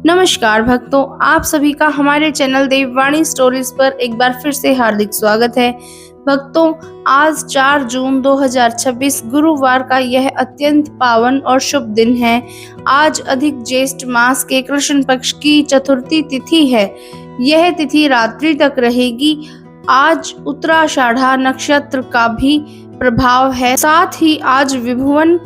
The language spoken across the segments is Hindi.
नमस्कार भक्तों, आप सभी का हमारे चैनल देववाणी स्टोरीज पर एक बार फिर से हार्दिक स्वागत है। भक्तों, आज 4 जून 2026 गुरुवार का यह अत्यंत पावन और शुभ दिन है। आज अधिक ज्येष्ठ मास के कृष्ण पक्ष की चतुर्थी तिथि है। यह तिथि रात्रि तक रहेगी। आज उत्तराषाढ़ा नक्षत्र का भी प्रभाव है। साथ ही आज विभुवन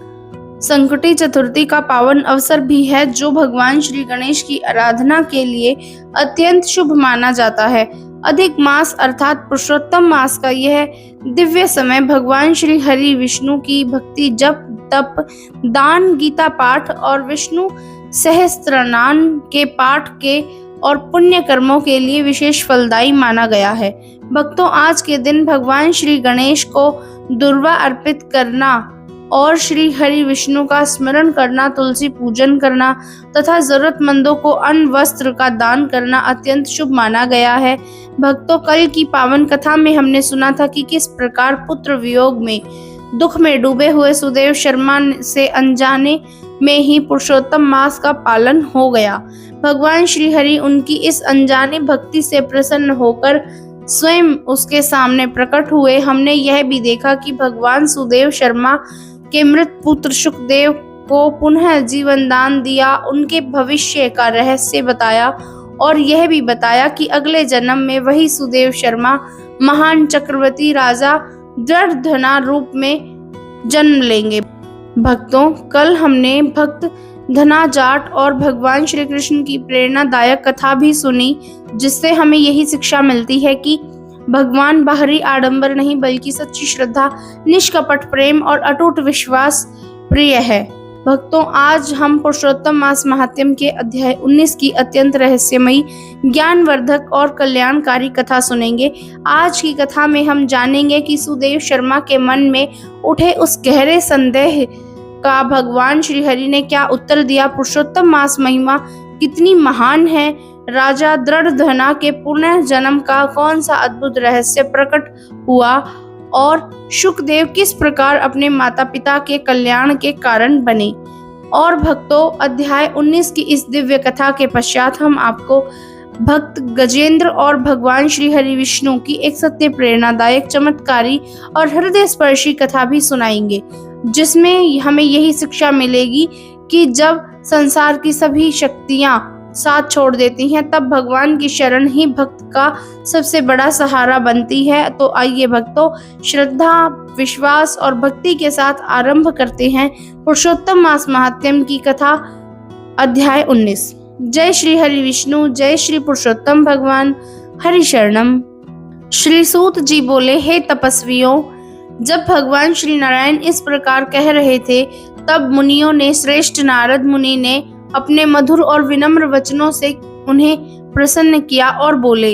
संकटी चतुर्थी का पावन अवसर भी है, जो भगवान श्री गणेश की आराधना के लिए अत्यंत शुभ माना जाता है। अधिक मास अर्थात पुरुषोत्तम मास का यह दिव्य समय भगवान श्री हरि विष्णु की भक्ति, जप, तप, दान, गीता पाठ और विष्णु सहस्त्रनाम के पाठ के और पुण्य कर्मों के लिए विशेष फलदायी माना गया है। भक्तों, आज के दिन भगवान श्री गणेश को दुर्वा अर्पित करना और श्री हरि विष्णु का स्मरण करना, तुलसी पूजन करना तथा जरूरतमंदों को अन्न वस्त्र का दान करना अत्यंत शुभ माना गया है। भक्तों, कल की पावन कथा में हमने सुना था कि किस प्रकार पुत्र वियोग में दुख में डूबे हुए सुदेव शर्मा से अनजाने में ही पुरुषोत्तम मास का पालन हो गया। भगवान श्री हरि उनकी इस अनजाने भक्ति से प्रसन्न होकर स्वयं उसके सामने प्रकट हुए। हमने यह भी देखा कि भगवान सुदेव शर्मा के मृत पुत्र सुखदेव को पुनः जीवन दान दिया, उनके भविष्य का रहस्य बताया और यह भी बताया कि अगले जन्म में वही सुदेव शर्मा महान चक्रवर्ती राजा दृढ़धना रूप में जन्म लेंगे। भक्तों, कल हमने भक्त धना जाट और भगवान श्री कृष्ण की प्रेरणादायक कथा भी सुनी, जिससे हमें यही शिक्षा मिलती है कि भगवान बाहरी आडंबर नहीं बल्कि सच्ची श्रद्धा, निष्कपट प्रेम और अटूट विश्वास प्रिय है। भक्तों, आज हम पुरुषोत्तम मास महात्म्य के अध्याय 19 की अत्यंत रहस्यमयी, ज्ञानवर्धक और कल्याणकारी कथा सुनेंगे। आज की कथा में हम जानेंगे कि सुदेव शर्मा के मन में उठे उस गहरे संदेह का भगवान श्री हरि ने क्या उत्तर दिया। पुरुषोत्तम मास महिमा कितनी महान है। राजा दृढ़धना के पुनः जन्म का कौन सा अद्भुत रहस्य प्रकट हुआ और सुखदेव किस प्रकार अपने माता पिता के कल्याण के कारण बने। और भक्तों, अध्याय 19 की इस दिव्य कथा के पश्चात हम आपको भक्त गजेंद्र और भगवान श्री हरि विष्णु की एक सत्य प्रेरणादायक, चमत्कारी और हृदय स्पर्शी कथा भी सुनाएंगे, जिसमें हमें यही शिक्षा मिलेगी कि जब संसार की सभी शक्तियां साथ छोड़ देती हैं, तब भगवान की शरण ही भक्त का सबसे बड़ा सहारा बनती है। तो आइए भक्तों, श्रद्धा, विश्वास और भक्ति के साथ आरंभ करते हैं पुरुषोत्तम मास महात्म्य की कथा। अध्याय 19। जय श्री हरि विष्णु, जय श्री पुरुषोत्तम भगवान, हरि शरणम। श्री सूत जी बोले, हे तपस्वियों, जब भगवान श्री नारायण इस प्रकार कह रहे थे, तब मुनियों ने, श्रेष्ठ नारद मुनि ने अपने मधुर और विनम्र वचनों से उन्हें प्रसन्न किया और बोले,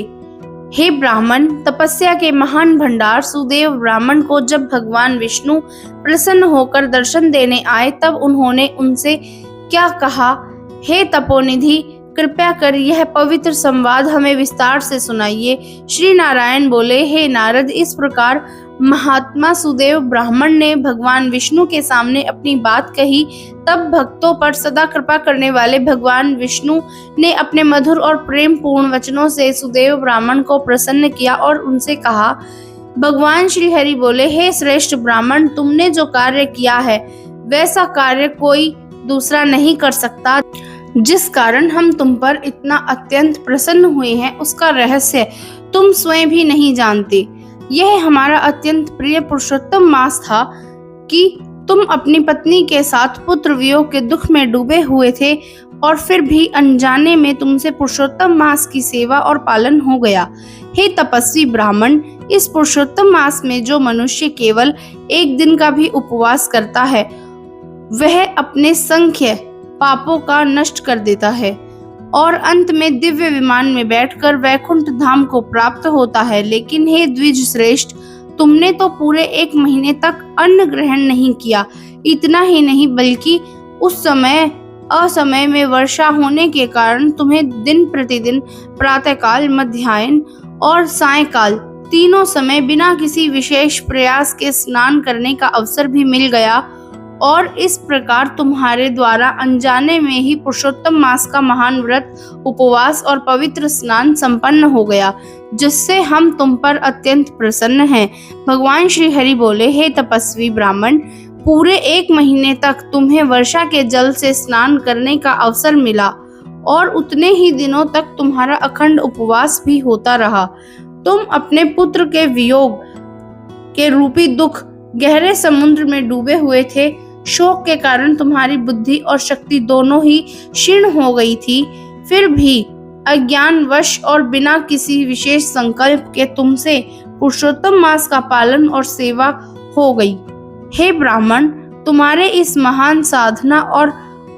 हे ब्राह्मण, तपस्या के महान भंडार सुदेव ब्राह्मण को जब भगवान विष्णु प्रसन्न होकर दर्शन देने आए, तब उन्होंने उनसे क्या कहा। हे तपोनिधि, कृपया कर यह पवित्र संवाद हमें विस्तार से सुनाइए। श्री नारायण बोले, हे नारद, इस प्रकार महात्मा सुदेव ब्राह्मण ने भगवान विष्णु के सामने अपनी बात कही। तब भक्तों पर सदा कृपा करने वाले भगवान विष्णु ने अपने मधुर और प्रेम पूर्ण वचनों से सुदेव ब्राह्मण को प्रसन्न किया और उनसे कहा। भगवान श्री हरि बोले, हे श्रेष्ठ ब्राह्मण, तुमने जो कार्य किया है वैसा कार्य कोई दूसरा नहीं कर सकता। जिस कारण हम तुम पर इतना अत्यंत प्रसन्न हुए हैं, उसका रहस्य तुम स्वयं भी नहीं जानते। यह हमारा अत्यंत प्रिय पुरुषोत्तम मास था कि तुम अपनी पत्नी के साथ पुत्र वियोग के दुख में डूबे हुए थे और फिर भी अनजाने में तुमसे पुरुषोत्तम मास की सेवा और पालन हो गया। हे तपस्वी ब्राह्मण, इस पुरुषोत्तम मास में जो मनुष्य केवल एक दिन का भी उपवास करता है, वह अपने संख्य पापों का नष्ट कर देता है और अंत में दिव्य विमान में बैठकर वैकुंठ धाम को प्राप्त होता है। लेकिन हे द्विज श्रेष्ठ, तुमने तो पूरे 1 महीने तक अन्न ग्रहण नहीं किया। इतना ही नहीं, बल्कि उस समय असमय में वर्षा होने के कारण तुम्हें दिन प्रतिदिन प्रातःकाल, मध्याह्न और सायंकाल तीनों समय बिना किसी विशेष प्रयास के स्नान करने का अवसर भी मिल गया और इस प्रकार तुम्हारे द्वारा अनजाने में ही पुरुषोत्तम मास का महान व्रत, उपवास और पवित्र स्नान संपन्न हो गया, जिससे हम तुम पर अत्यंत प्रसन्न हैं। भगवान श्री हरि बोले, हे तपस्वी ब्राह्मण, पूरे 1 महीने तक तुम्हें वर्षा के जल से स्नान करने का अवसर मिला और उतने ही दिनों तक तुम्हारा अखंड उपवास भी होता रहा। तुम अपने पुत्र के वियोग के रूपी दुख गहरे समुद्र में डूबे हुए थे। शोक के कारण तुम्हारी बुद्धि और शक्ति दोनों ही क्षीण हो गई थी। फिर भी अज्ञानवश और बिना किसी विशेष संकल्प के तुमसे पुरुषोत्तम मास का पालन और सेवा हो गई। हे ब्राह्मण, तुम्हारे इस महान साधना और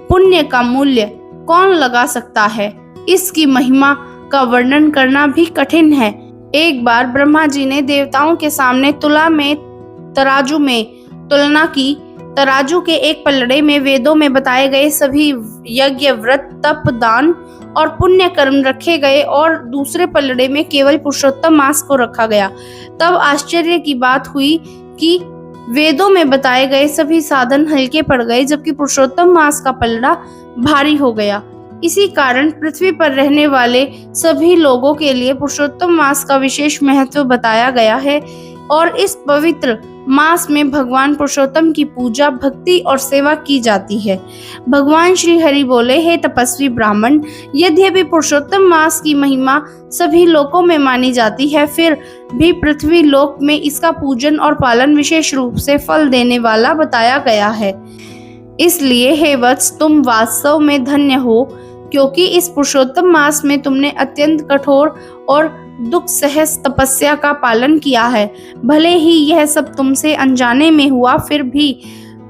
पुण्य का मूल्य कौन लगा सकता है? इसकी महिमा का वर्णन करना भी कठिन है। एक बार ब्रह्मा जी ने देवताओं के सामने तराजू में तुलना की। तराजू के एक पलड़े में वेदों में बताए गए सभी यज्ञ, व्रत, तप, दान और पुण्य कर्म रखे गए और दूसरे पलड़े में केवल पुरुषोत्तम मास को रखा गया। तब आश्चर्य की बात हुई कि वेदों में बताए गए सभी साधन हल्के पड़ गए, जबकि पुरुषोत्तम मास का पलड़ा भारी हो गया। इसी कारण पृथ्वी पर रहने वाले सभी लोगों के लिए पुरुषोत्तम मास का विशेष महत्व बताया गया है और इस पवित्र मास में भगवान पुरुषोत्तम की पूजा, भक्ति और सेवा की जाती है। भगवान श्री हरि बोले, हे तपस्वी ब्राह्मण, यद्यपि पुरुषोत्तम मास की महिमा सभी लोकों में मानी जाती है, फिर भी पृथ्वी लोक में इसका पूजन और पालन विशेष रूप से फल देने वाला बताया गया है। इसलिए हे वत्स, तुम वास्तव में धन्य हो, क्योंकि इस पुरुषोत्तम मास में तुमने अत्यंत कठोर और दुख सहज तपस्या का पालन किया है। भले ही यह सब तुमसे अनजाने में हुआ, फिर भी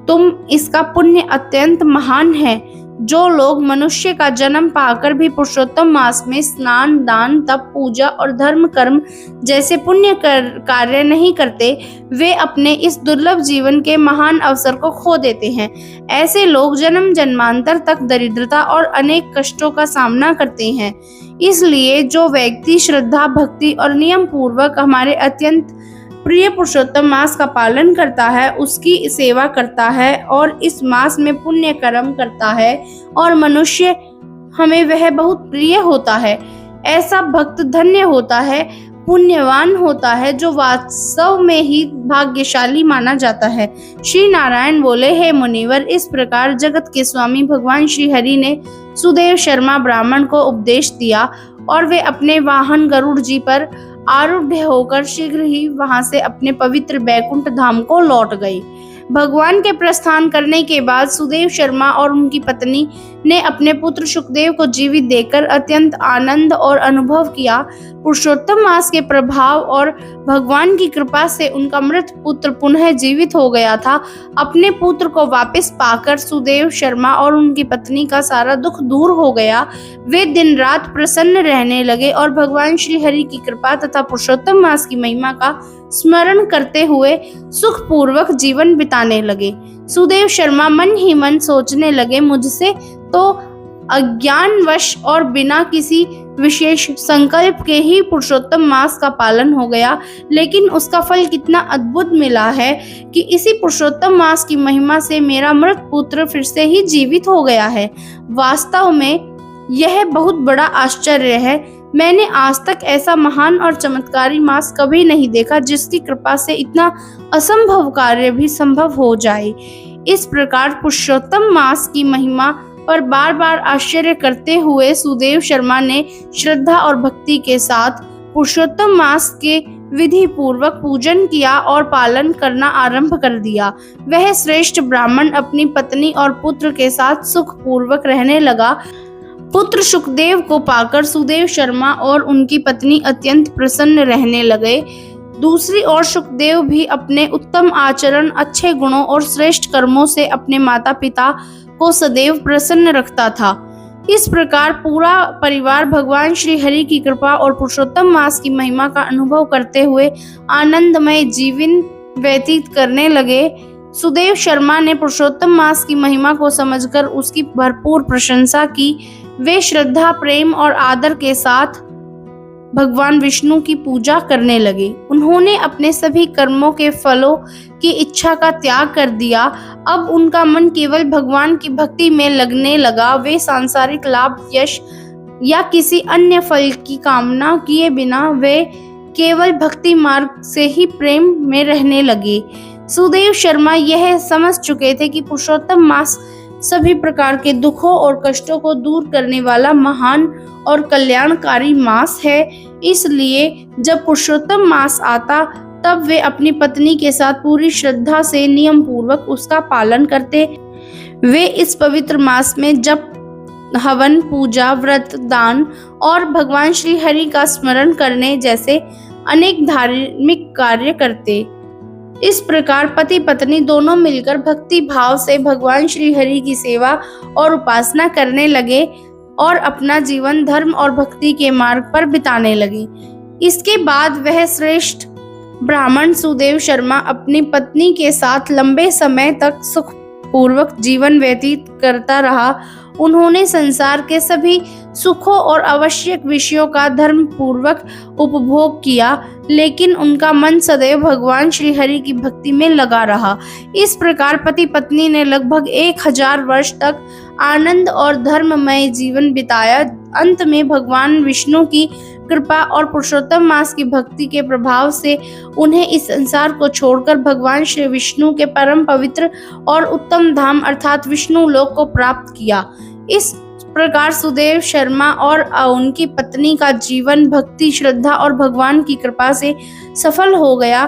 तुम इसका पुण्य अत्यंत महान है। जो लोग मनुष्य का जन्म पाकर भी पुरुषोत्तम मास में स्नान, दान, तप, पूजा और धर्म कर्म जैसे पुण्य कार्य नहीं करते, वे अपने इस दुर्लभ जीवन के महान अवसर को खो देते हैं। ऐसे लोग जन्म जन्मांतर तक दरिद्रता और अनेक कष्टों का सामना करते हैं। इसलिए जो व्यक्ति श्रद्धा, भक्ति और नियम पूर्वक हमारे अत्यंत प्रिय पुरुषोत्तम मास का पालन करता है, उसकी सेवा करता है और इस मास में पुण्य कर्म करता है और मनुष्य हमें वह बहुत प्रिय होता है, ऐसा भक्त धन्य होता है, पुण्यवान होता है, जो वास्तव में ही भाग्यशाली माना जाता है। श्री नारायण बोले, हे मुनिवर, इस प्रकार जगत के स्वामी भगवान श्री हरि ने सुदेव शर्मा ब्राह्मण को उपदेश दिया और वे अपने वाहन गरुड़ जी पर आरूढ़ होकर शीघ्र ही वहां से अपने पवित्र बैकुंठ धाम को लौट गए। भगवान के प्रस्थान करने के बाद सुदेव शर्मा और उनकी पत्नी ने अपने पुत्र सुखदेव को जीवित देखकर अत्यंत आनंद और अनुभव किया। पुरुषोत्तम मास के प्रभाव और भगवान की कृपा से उनका मृत पुत्र पुनः जीवित हो गया था। अपने पुत्र को वापस पाकर सुदेव शर्मा और उनकी पत्नी का सारा दुख दूर हो गया। वे दिन रात प्रसन्न रहने लगे और भगवान श्री हरि की कृपा तथा पुरुषोत्तम मास की महिमा का स्मरण करते हुए सुखपूर्वक जीवन बिताने लगे। सुदेव शर्मा मन ही मन सोचने लगे, मुझसे तो अज्ञानवश और बिना किसी विशेष संकल्प के ही पुरुषोत्तम मास का पालन हो गया, लेकिन उसका फल कितना अद्भुत मिला है कि इसी पुरुषोत्तम मास की महिमा से मेरा मृत पुत्र फिर से ही जीवित हो गया है। वास्तव में यह बहुत बड़ा आश्चर्य है। मैंने आज तक ऐसा महान और चमत्कारी मास कभी नहीं देखा, जिसकी कृपा से इतना असंभव कार्य भी संभव हो जाए। इस प्रकार पुरुषोत्तम मास की महिमा पर बार बार आश्चर्य करते हुए सुदेव शर्मा ने श्रद्धा और भक्ति के साथ पुरुषोत्तम मास के विधि पूर्वक पूजन किया और पालन करना आरंभ कर दिया। वह श्रेष्ठ ब्राह्मण अपनी पत्नी और पुत्र के साथ सुख पूर्वक रहने लगा। पुत्र सुखदेव को पाकर सुदेव शर्मा और उनकी पत्नी अत्यंत प्रसन्न रहने लगे। दूसरी ओर सुखदेव भी अपने उत्तम आचरण, अच्छे गुणों और श्रेष्ठ कर्मों से अपने माता पिता को सदैव प्रसन्न रखता था। इस प्रकार पूरा परिवार भगवान श्री हरि की कृपा और पुरुषोत्तम मास की महिमा का अनुभव करते हुए आनंदमय जीवन व्यतीत करने लगे। सुदेव शर्मा ने पुरुषोत्तम मास की महिमा को समझकर उसकी भरपूर प्रशंसा की। वे श्रद्धा, प्रेम और आदर के साथ भगवान विष्णु की पूजा करने लगे। उन्होंने अपने सभी कर्मों के फलों की इच्छा का त्याग कर दिया। अब उनका मन केवल भगवान की भक्ति में लगने लगा। वे सांसारिक लाभ, यश या किसी अन्य फल की कामना किए बिना वे केवल भक्ति मार्ग से ही प्रेम में रहने लगे। सुदेव शर्मा यह समझ चुके थे कि पुरुषोत्तम मास सभी प्रकार के दुखों और कष्टों को दूर करने वाला महान और कल्याणकारी मास है। इसलिए जब पुरुषोत्तम मास आता तब वे अपनी पत्नी के साथ पूरी श्रद्धा से नियम पूर्वक उसका पालन करते। वे इस पवित्र मास में जप, हवन, पूजा, व्रत, दान और भगवान श्री हरि का स्मरण करने जैसे अनेक धार्मिक कार्य करते। इस प्रकार पति पत्नी दोनों मिलकर भक्ति भाव से भगवान श्री हरि की सेवा और उपासना करने लगे और अपना जीवन धर्म और भक्ति के मार्ग पर बिताने लगे। इसके बाद वह श्रेष्ठ ब्राह्मण सुदेव शर्मा अपनी पत्नी के साथ लंबे समय तक सुखपूर्वक जीवन व्यतीत करता रहा। उन्होंने संसार के सभी सुखों और आवश्यक विषयों का धर्म पूर्वक उपभोग किया, लेकिन उनका मन सदैव भगवान श्री हरि की भक्ति में लगा रहा। इस प्रकार पति पत्नी ने लगभग 1000 वर्ष तक आनंद और धर्ममय जीवन बिताया। अंत में भगवान विष्णु की कृपा और पुरुषोत्तम मास की भक्ति के प्रभाव से उन्हें इस संसार को छोड़कर भगवान श्री विष्णु के परम पवित्र और उत्तम धाम अर्थात विष्णु लोक को प्राप्त किया। इस प्रकार सुदेव शर्मा और उनकी पत्नी का जीवन भक्ति, श्रद्धा और भगवान की कृपा से सफल हो गया।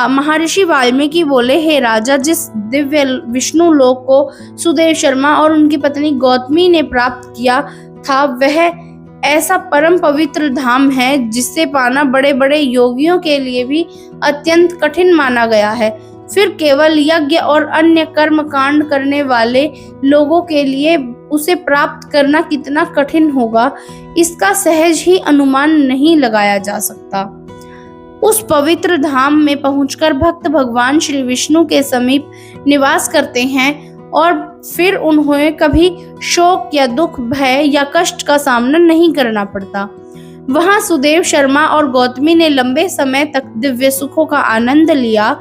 महर्षि वाल्मीकि बोले, हे राजा, जिस दिव्य विष्णु लोक को सुदेव शर्मा और उनकी पत्नी गौतमी ने प्राप्त किया था, वह ऐसा परम पवित्र धाम है जिससे पाना बड़े बड़े योगियों के लिए भी अत्यंत कठिन माना गया है। फिर केवल यज्ञ और अन्य कर्म कांड करने वाले लोगों के लिए उसे प्राप्त करना कितना कठिन होगा, इसका सहज ही अनुमान नहीं लगाया जा सकता। उस पवित्र धाम में पहुंचकर भक्त भगवान श्री विष्णु के समीप निवास करते हैं और फिर उन्हें कभी शोक या दुख, भय या कष्ट का सामना नहीं करना पड़ता। वहां सुदेव शर्मा और गौतमी ने लंबे समय तक दिव्य सुखों का आनंद लिया।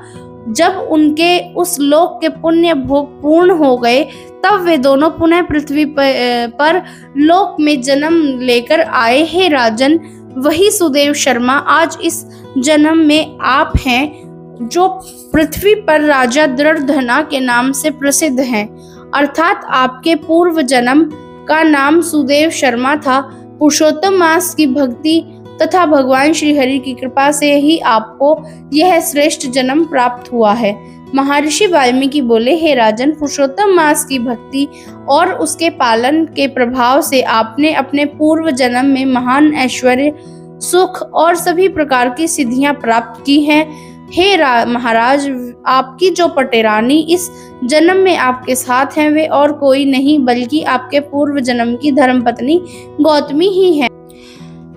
जब उनके उस लोक के पुण्य भोग पूर्ण हो गए तब वे दोनों पुनः पृथ्वी पर लोक में जन्म लेकर आए। हे राजन, वही सुदेव शर्मा आज इस जन्म में आप हैं जो पृथ्वी पर राजा दृढ़धना के नाम से प्रसिद्ध हैं। अर्थात आपके पूर्व जन्म का नाम सुदेव शर्मा था। पुरुषोत्तम मास की भक्ति तथा भगवान श्री हरि की कृपा से ही आपको यह श्रेष्ठ जन्म प्राप्त हुआ है। महर्षि वाल्मीकि बोले, हे राजन, पुरुषोत्तम मास की भक्ति और उसके पालन के प्रभाव से आपने अपने पूर्व जन्म में महान ऐश्वर्य, सुख और सभी प्रकार की सिद्धियां प्राप्त की हैं। हे महाराज, आपकी जो पटेरानी इस जन्म में आपके साथ हैं वे और कोई नहीं बल्कि आपके पूर्व जन्म की धर्मपत्नी गौतमी ही है।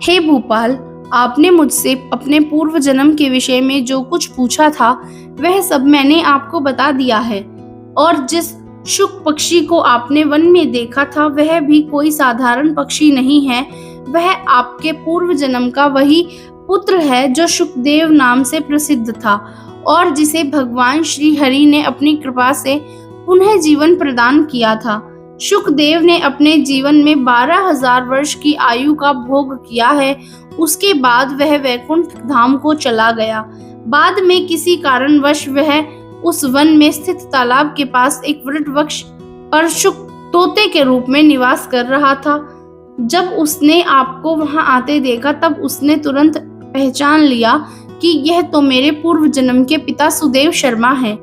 हे भूपाल, आपने मुझसे अपने पूर्व जन्म के विषय में जो कुछ पूछा था वह सब मैंने आपको बता दिया है, और जिस शुक पक्षी को आपने वन में देखा था वह भी कोई साधारण पक्षी नहीं है। वह आपके पूर्व जन्म का वही पुत्र है जो शुकदेव नाम से प्रसिद्ध था और जिसे भगवान श्री हरि ने अपनी कृपा से पुनः जीवन प्रदान किया था। शुकदेव ने अपने जीवन में 12,000 वर्ष की आयु का भोग किया है। उसके बाद वह वैकुंठ धाम को चला गया। बाद में किसी कारणवश वह उस वन में स्थित तालाब के पास एक वृक्ष वृक्ष पर शुक तोते के रूप में निवास कर रहा था। जब उसने आपको वहां आते देखा तब उसने तुरंत पहचान लिया कि यह तो मेरे पूर्व जन्म के पिता सुदेव शर्मा हैं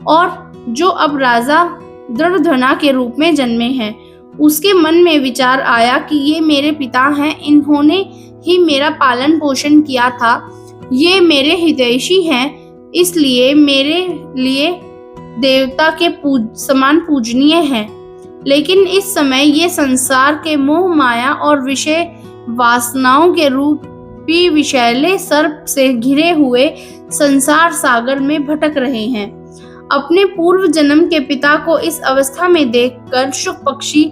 और जो अब राजा दृढ़धना के रूप में जन्मे हैं। उसके मन में विचार आया कि ये मेरे पिता हैं, इन्होंने ही मेरा पालन पोषण किया था, ये मेरे हितैषी हैं, इसलिए मेरे लिए देवता के समान पूजनीय हैं। लेकिन इस समय ये संसार के मोह माया और विषय वासनाओं के रूपी विषैले सर्प से घिरे हुए संसार सागर में भटक रहे हैं। अपने पूर्व जन्म के पिता को इस अवस्था में देखकर शुक पक्षी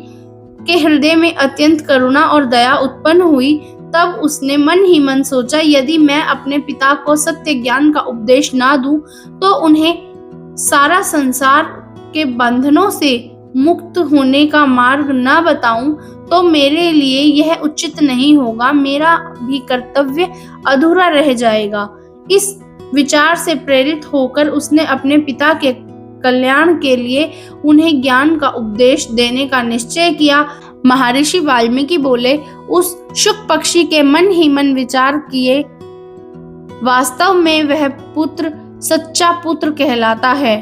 के हृदय में अत्यंत करुणा और दया उत्पन्न हुई। तब उसने मन ही मन सोचा, यदि मैं अपने पिता को सत्य ज्ञान का उपदेश ना दूं तो उन्हें सारा संसार के बंधनों से मुक्त होने का मार्ग ना बताऊं तो मेरे लिए यह उचित नहीं होगा, मेरा भी कर्तव्य अधूरा रह जाएगा। इस विचार से प्रेरित होकर उसने अपने पिता के कल्याण के लिए उन्हें ज्ञान का उपदेश देने का निश्चय किया। महर्षि वाल्मीकि बोले, उस शुक पक्षी के मन ही मन विचार किए, वास्तव में वह पुत्र सच्चा पुत्र कहलाता है,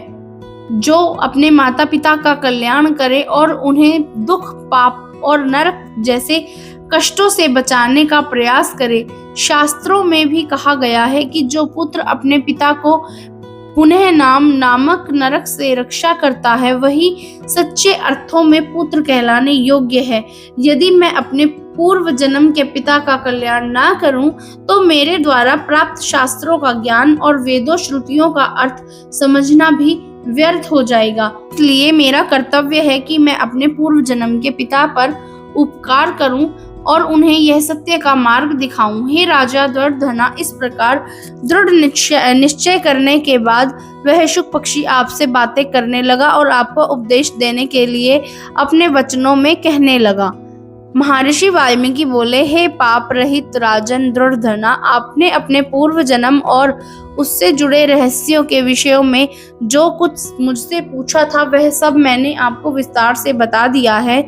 जो अपने माता पिता का कल्याण करे और उन्हें दुख, पाप और नरक जैसे कष्टों से बचाने का प्रयास करे। शास्त्रों में भी कहा गया है कि जो पुत्र अपने पिता को पुनः नामक नरक से रक्षा करता है, वही सच्चे अर्थों में पुत्र कहलाने योग्य है। यदि मैं अपने पूर्व जन्म के पिता का कल्याण ना करूं तो मेरे द्वारा प्राप्त शास्त्रों का ज्ञान और वेदों श्रुतियों का अर्थ समझना भी व्यर्थ हो जाएगा। इसलिए मेरा कर्तव्य है कि मैं अपने पूर्व जन्म के पिता पर उपकार करूं और उन्हें यह सत्य का मार्ग दिखाऊं। हे राजा दुर्योधना, इस प्रकार दृढ़ निश्चय करने के बाद वह शुक पक्षी आपसे बातें करने लगा और आपको उपदेश देने के लिए अपने वचनों में कहने लगा। महर्षि वाल्मीकि बोले, हे पाप रहित राजन दुर्योधना, आपने अपने पूर्व जन्म और उससे जुड़े रहस्यों के विषयों में जो कुछ मुझसे पूछा था वह सब मैंने आपको विस्तार से बता दिया है।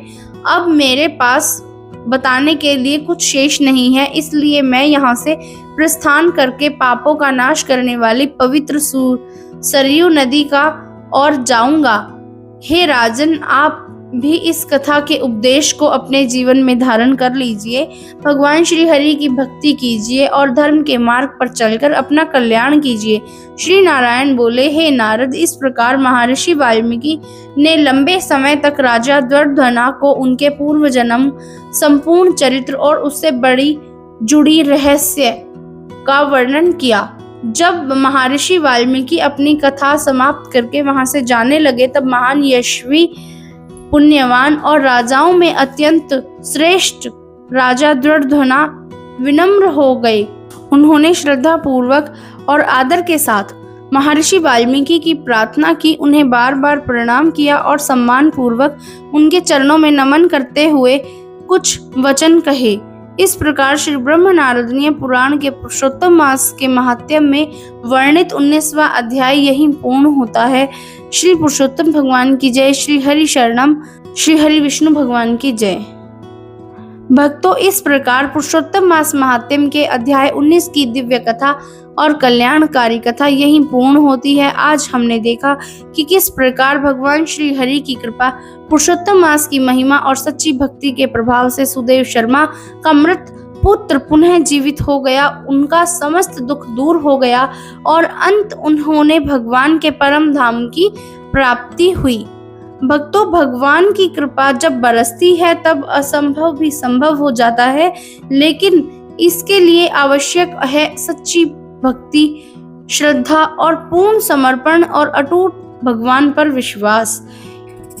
अब मेरे पास बताने के लिए कुछ शेष नहीं है, इसलिए मैं यहाँ से प्रस्थान करके पापों का नाश करने वाली पवित्र सरयू नदी का ओर जाऊंगा। हे राजन, आप भी इस कथा के उपदेश को अपने जीवन में धारण कर लीजिए, भगवान श्री हरि की भक्ति कीजिए और धर्म के मार्ग पर चलकर अपना कल्याण कीजिए। श्री नारायण बोले, हे नारद, इस प्रकार महर्षि वाल्मीकि ने लंबे समय तक राजा दुर्योधना को उनके पूर्व जन्म, संपूर्ण चरित्र और उससे बड़ी जुड़ी रहस्य का वर्णन किया। जब महर्षि वाल्मीकि अपनी कथा समाप्त करके वहां से जाने लगे, तब महान यशस्वी, पुण्यवान और राजाओं में अत्यंत श्रेष्ठ राजा दुर्योधना विनम्र हो गए। उन्होंने श्रद्धा पूर्वक और आदर के साथ महर्षि वाल्मीकि की प्रार्थना की, उन्हें बार बार प्रणाम किया और सम्मान पूर्वक उनके चरणों में नमन करते हुए कुछ वचन कहे। इस प्रकार श्री ब्रह्म नारदीय पुराण के पुरुषोत्तम मास के महात्म्य में वर्णित 19वां अध्याय यही पूर्ण होता है। श्री पुरुषोत्तम भगवान की जय। श्री हरि शरणम। श्री हरि विष्णु भगवान की जय। भक्तों, इस प्रकार पुरुषोत्तम मास महात्म्य के अध्याय 19 की दिव्य कथा और कल्याणकारी कथा यही पूर्ण होती है। आज हमने देखा कि किस प्रकार भगवान श्री हरि की कृपा, पुरुषोत्तम मास की महिमा और सच्ची भक्ति के प्रभाव से सुदेव शर्मा का मृत पुत्र पुनः जीवित हो गया, उनका समस्त दुख दूर हो गया और अंत उन्होंने भगवान के परम धाम की प्राप्ति हुई। भक्तों, भगवान की कृपा जब बरसती है तब असंभव भी संभव हो जाता है, लेकिन इसके लिए आवश्यक है सच्ची भक्ति, श्रद्धा और पूर्ण समर्पण और अटूट भगवान पर विश्वास।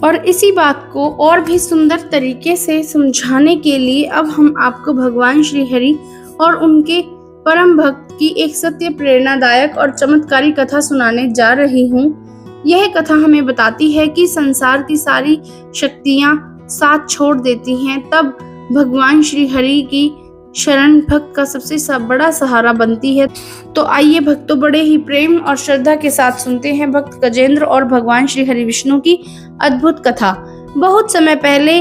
और इसी बात को और भी सुंदर तरीके से समझाने के लिए अब हम आपको भगवान श्री हरि और उनके परम भक्त की एक सत्य, प्रेरणादायक और चमत्कारी कथा सुनाने जा रही हूँ। यह कथा हमें बताती है कि संसार की सारी शक्तियाँ साथ छोड़ देती हैं, तब भगवान श्री हरि की शरण भक्त का सबसे बड़ा सहारा बनती है। तो आइए भक्तों, बड़े ही प्रेम और श्रद्धा के साथ सुनते हैं भक्त गजेंद्र और भगवान श्री हरि विष्णु की अद्भुत कथा। बहुत समय पहले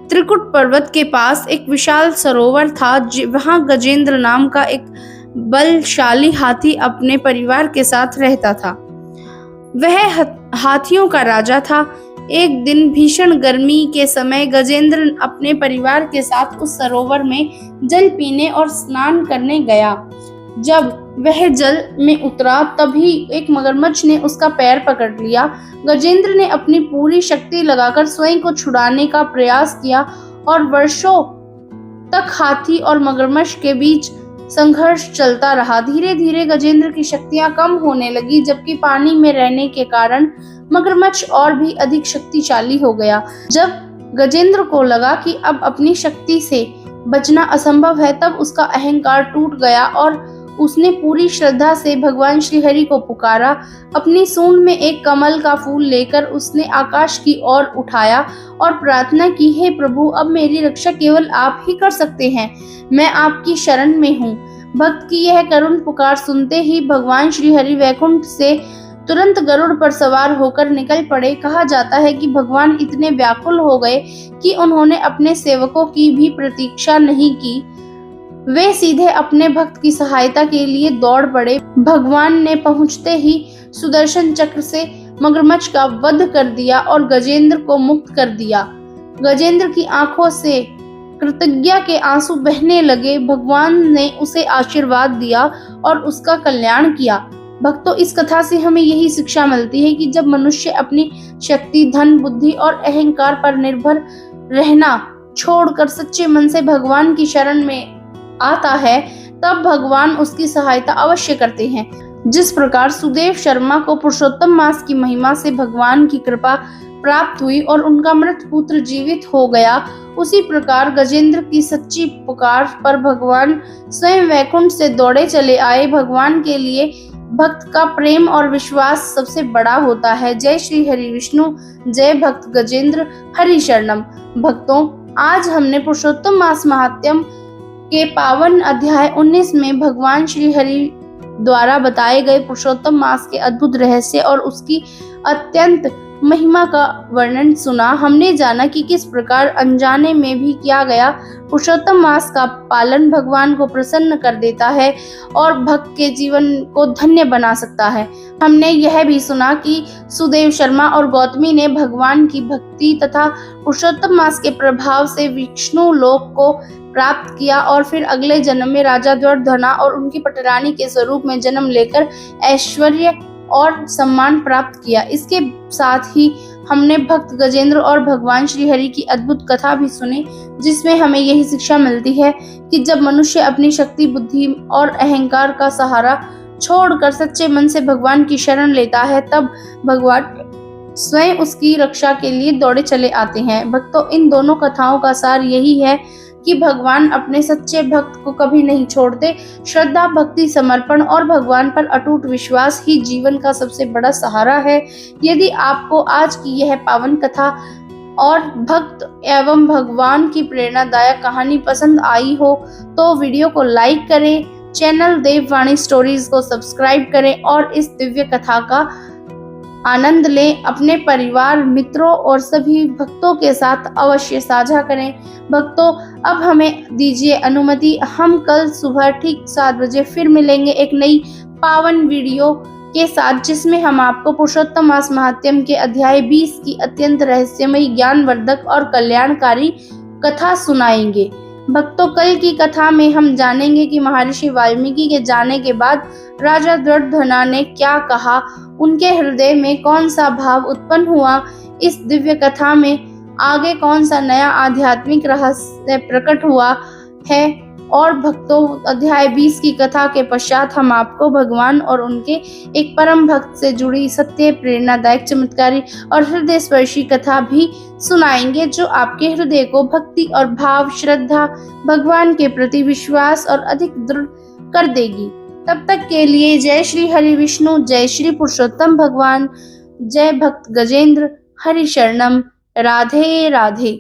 त्रिकुट पर्वत के पास एक विशाल सरोवर था। वहां गजेंद्र नाम का एक बलशाली हाथी अपने परिवार के साथ रहता था। वह हाथियों का राजा था। एक दिन भीषण गर्मी के समय गजेंद्र अपने परिवार के साथ उस सरोवर में जल पीने और स्नान करने गया। जब वह जल में उतरा तभी एक मगरमच्छ ने उसका पैर पकड़ लिया। गजेंद्र ने अपनी पूरी शक्ति लगाकर स्वयं को छुड़ाने का प्रयास किया और वर्षों तक हाथी और मगरमच्छ के बीच संघर्ष चलता रहा। धीरे धीरे गजेंद्र की शक्तियां कम होने लगी, जबकि पानी में रहने के कारण मगरमच्छ और भी अधिक शक्तिशाली हो गया। जब गजेंद्र को लगा कि अब अपनी शक्ति से बचना असंभव है, तब उसका अहंकार टूट गया और उसने पूरी श्रद्धा से भगवान श्री हरि को पुकारा। अपनी सूंड में एक कमल का फूल लेकर उसने आकाश की ओर उठाया और प्रार्थना की, हे प्रभु, अब मेरी रक्षा केवल आप ही कर सकते हैं, मैं आपकी शरण में हूँ। भक्त की यह करुण पुकार सुनते ही भगवान श्री हरि वैकुंठ से तुरंत गरुड़ पर सवार होकर निकल पड़े। कहा जाता है कि भगवान इतने व्याकुल हो गए कि उन्होंने अपने सेवकों की भी प्रतीक्षा नहीं की, वे सीधे अपने भक्त की सहायता के लिए दौड़ पड़े। भगवान ने पहुंचते ही सुदर्शन चक्र से मगरमच्छ का वध कर दिया और गजेंद्र को मुक्त कर दिया। गजेंद्र की आंखों से कृतज्ञता के आंसू बहने लगे। भगवान ने उसे आशीर्वाद दिया और उसका कल्याण किया। भक्तों, इस कथा से हमें यही शिक्षा मिलती है कि जब मनुष्य अपनी शक्ति, धन, बुद्धि और अहंकार पर निर्भर रहना छोड़कर सच्चे मन से भगवान की शरण में आता है, तब भगवान उसकी सहायता अवश्य करते हैं। जिस प्रकार सुदेव शर्मा को पुरुषोत्तम मास की महिमा से भगवान की कृपा प्राप्त हुई और उनका मृत पुत्र जीवित हो गया, उसी प्रकार गजेंद्र की सच्ची पुकार पर भगवान स्वयं वैकुंठ से दौड़े चले आए। भगवान के लिए भक्त का प्रेम और विश्वास सबसे बड़ा होता है। जय श्री हरि विष्णु, जय भक्त गजेंद्र, हरि शरणम। भक्तों, आज हमने पुरुषोत्तम मास महात्म्य के पावन अध्याय 19 में भगवान श्री हरि द्वारा बताए गए पुरुषोत्तम मास के अद्भुत रहस्य और उसकी अत्यंत महिमा का वर्णन सुना। हमने जाना कि किस प्रकार अनजाने में भी किया गया पुरुषोत्तम मास का पालन भगवान को प्रसन्न कर देता है और भक्त के जीवन को धन्य बना सकता है। हमने यह भी सुना कि सुदेव शर्मा और गौतमी ने भगवान की भक्ति तथा पुरुषोत्तम मास के प्रभाव से विष्णु लोक को प्राप्त किया और फिर अगले जन्म में राजा दुर्योधना और उनकी पटरानी के स्वरूप में जन्म लेकर ऐश्वर्य और सम्मान प्राप्त किया। इसके साथ ही हमने भक्त गजेंद्र और भगवान श्री हरि की अद्भुत कथा भी सुनी, जिसमें हमें यही शिक्षा मिलती है कि जब मनुष्य अपनी शक्ति, बुद्धि और अहंकार का सहारा छोड़कर सच्चे मन से भगवान की शरण लेता है, तब भगवान स्वयं उसकी रक्षा के लिए दौड़े चले आते हैं। भक्तों, इन दोनों कथाओं का सार यही है कि भगवान अपने सच्चे भक्त को कभी नहीं छोड़ते। श्रद्धा, भक्ति, समर्पण और भगवान पर अटूट विश्वास ही जीवन का सबसे बड़ा सहारा है। यदि आपको आज की यह पावन कथा और भक्त एवं भगवान की प्रेरणादायक कहानी पसंद आई हो तो वीडियो को लाइक करें, चैनल देववाणी स्टोरीज को सब्सक्राइब करें और इस दिव्य कथा का आनंद लें। अपने परिवार, मित्रों और सभी भक्तों के साथ अवश्य साझा करें। भक्तों, अब हमें दीजिए अनुमति। हम कल सुबह ठीक 7 बजे फिर मिलेंगे एक नई पावन वीडियो के साथ, जिसमें हम आपको पुरुषोत्तम मास महात्म्य के अध्याय 20 की अत्यंत रहस्यमयी, ज्ञानवर्धक और कल्याणकारी कथा सुनाएंगे। भक्तों, कल की कथा में हम जानेंगे कि महर्षि वाल्मीकि के जाने के बाद राजा दुर्योधना ने क्या कहा, उनके हृदय में कौन सा भाव उत्पन्न हुआ। इस दिव्य कथा में आगे कौन सा नया आध्यात्मिक रहस्य प्रकट हुआ है। और भक्तों, अध्याय 20 की कथा के पश्चात हम आपको भगवान और उनके एक परम भक्त से जुड़ी सत्य, प्रेरणादायक, चमत्कारी और हृदय स्पर्शी कथा भी सुनाएंगे, जो आपके हृदय को भक्ति और भाव, श्रद्धा, भगवान के प्रति विश्वास और अधिक दृढ़ कर देगी। तब तक के लिए जय श्री हरि विष्णु, जय श्री पुरुषोत्तम भगवान, जय भक्त गजेंद्र, हरि शरणम, राधे राधे।